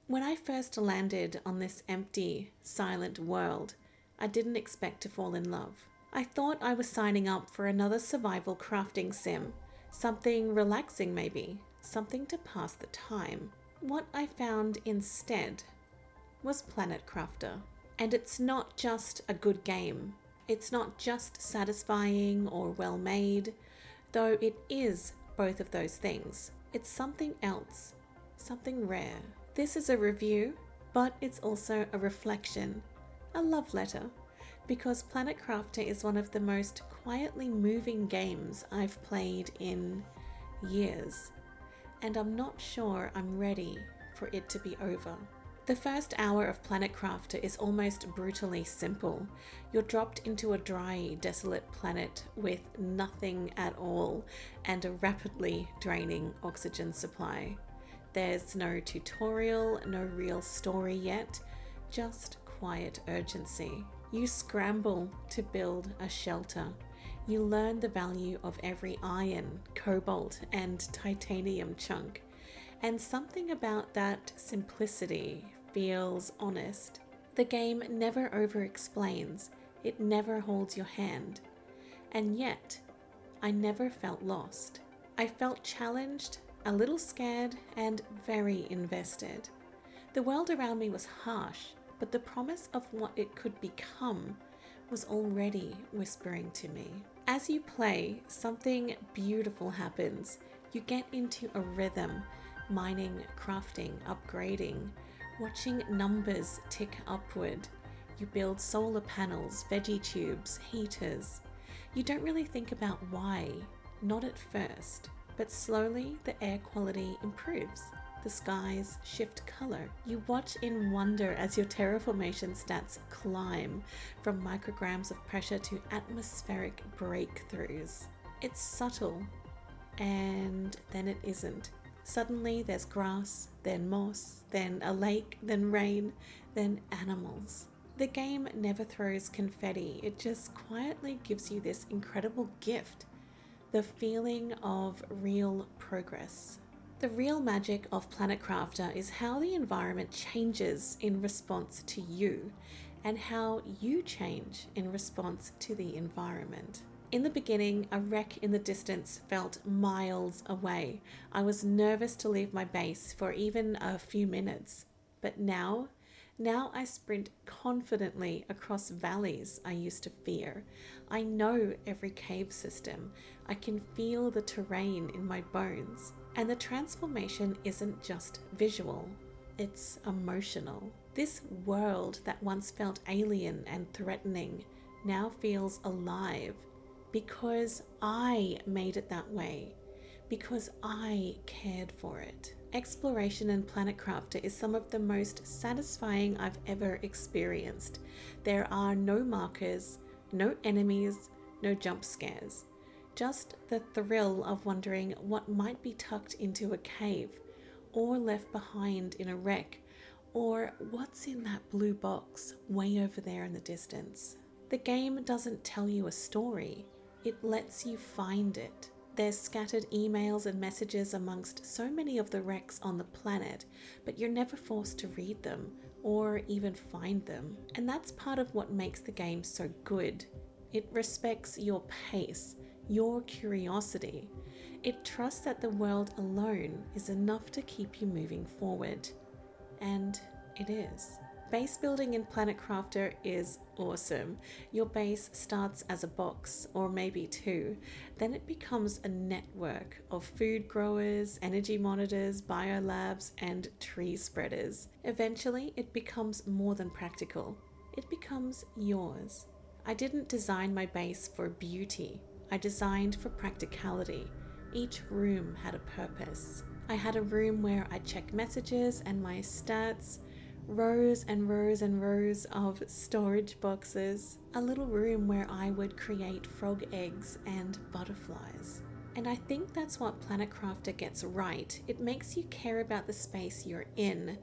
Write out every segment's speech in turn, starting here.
When I first landed on this empty, silent world, I didn't expect to fall in love. I thought I was signing up for another survival crafting sim, something relaxing maybe, something to pass the time. What I found instead was Planet Crafter. And it's not just a good game. It's not just satisfying or well made, though it is both of those things. It's something else, something rare. This is a review, but it's also a reflection, a love letter, because Planet Crafter is one of the most quietly moving games I've played in years, and I'm not sure I'm ready for it to be over. The first hour of Planet Crafter is almost brutally simple. You're dropped into a dry, desolate planet with nothing at all and a rapidly draining oxygen supply. There's no tutorial, no real story yet, just quiet urgency. You scramble to build a shelter. You learn the value of every iron, cobalt, and titanium chunk. And something about that simplicity feels honest. The game never over-explains, it never holds your hand. And yet, I never felt lost. I felt challenged, a little scared, and very invested. The world around me was harsh, but the promise of what it could become was already whispering to me. As you play, something beautiful happens. You get into a rhythm, mining, crafting, upgrading, watching numbers tick upward. You build solar panels, veggie tubes, heaters. You don't really think about why, not at first, but slowly the air quality improves. The skies shift color. You watch in wonder as your terraformation stats climb from micrograms of pressure to atmospheric breakthroughs. It's subtle, and then it isn't. Suddenly there's grass, then moss, then a lake, then rain, then animals. The game never throws confetti, it just quietly gives you this incredible gift, the feeling of real progress. The real magic of Planet Crafter is how the environment changes in response to you and how you change in response to the environment. In the beginning, a wreck in the distance felt miles away. I was nervous to leave my base for even a few minutes. But now I sprint confidently across valleys I used to fear. I know every cave system. I can feel the terrain in my bones. And the transformation isn't just visual, it's emotional. This world that once felt alien and threatening now feels alive because I made it that way, because I cared for it. Exploration in Planet Crafter is some of the most satisfying I've ever experienced. There are no markers, no enemies, no jump scares. Just the thrill of wondering what might be tucked into a cave, or left behind in a wreck, or what's in that blue box way over there in the distance. The game doesn't tell you a story, it lets you find it. There's scattered emails and messages amongst so many of the wrecks on the planet, but you're never forced to read them or even find them. And that's part of what makes the game so good. It respects your pace, your curiosity. It trusts that the world alone is enough to keep you moving forward. And it is. Base building in Planet Crafter is awesome. Your base starts as a box, or maybe two. Then it becomes a network of food growers, energy monitors, biolabs, and tree spreaders. Eventually, it becomes more than practical. It becomes yours. I didn't design my base for beauty. I designed for practicality. Each room had a purpose. I had a room where I check messages and my stats, rows and rows and rows of storage boxes, a little room where I would create frog eggs and butterflies. And I think that's what Planet Crafter gets right. It makes you care about the space you're in,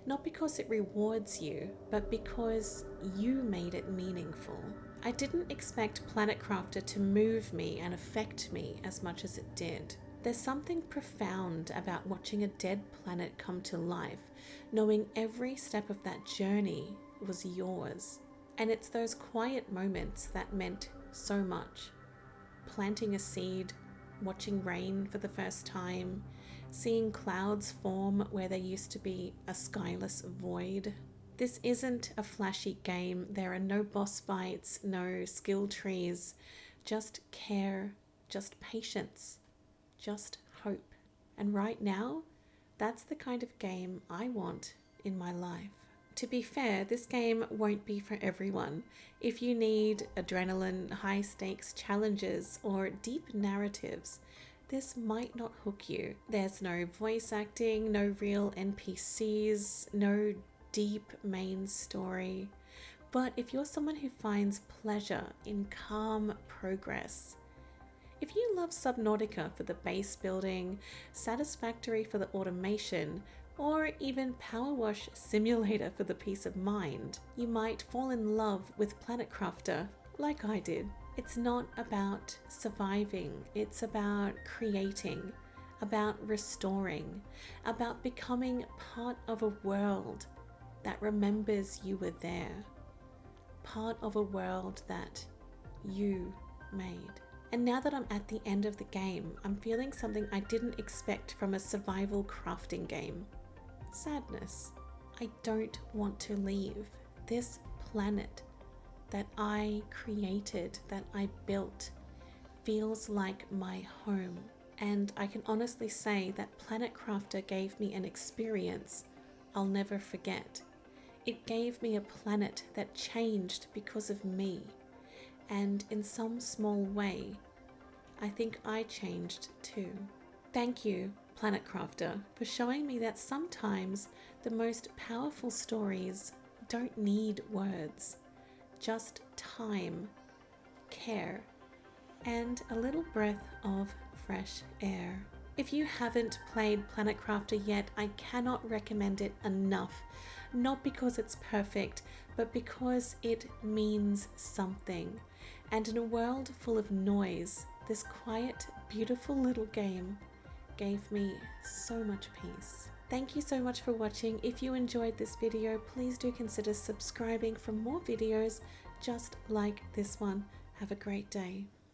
not because it rewards you, but because you made it meaningful. I didn't expect Planet Crafter to move me and affect me as much as it did. There's something profound about watching a dead planet come to life, knowing every step of that journey was yours. And it's those quiet moments that meant so much. Planting a seed, watching rain for the first time, seeing clouds form where there used to be a skyless void. This isn't a flashy game. There are no boss fights, no skill trees, just care, just patience, just hope. And right now, that's the kind of game I want in my life. To be fair, this game won't be for everyone. If you need adrenaline, high stakes challenges, or deep narratives, this might not hook you. There's no voice acting, no real NPCs, no deep main story. But if you're someone who finds pleasure in calm progress, if you love Subnautica for the base building, Satisfactory for the automation, or even Power Wash Simulator for the peace of mind, you might fall in love with Planet Crafter like I did. It's not about surviving, it's about creating, about restoring, about becoming part of a world that remembers you were there, part of a world that you made. And now that I'm at the end of the game, I'm feeling something I didn't expect from a survival crafting game. Sadness. I don't want to leave this planet that I created, that I built, feels like my home. And I can honestly say that Planet Crafter gave me an experience I'll never forget. It gave me a planet that changed because of me. And in some small way, I think I changed too. Thank you, Planet Crafter, for showing me that sometimes the most powerful stories don't need words, just time, care, and a little breath of fresh air. If you haven't played Planet Crafter yet, I cannot recommend it enough. Not because it's perfect, but because it means something. And in a world full of noise, this quiet, beautiful little game gave me so much peace. Thank you so much for watching. If you enjoyed this video, please do consider subscribing for more videos just like this one. Have a great day.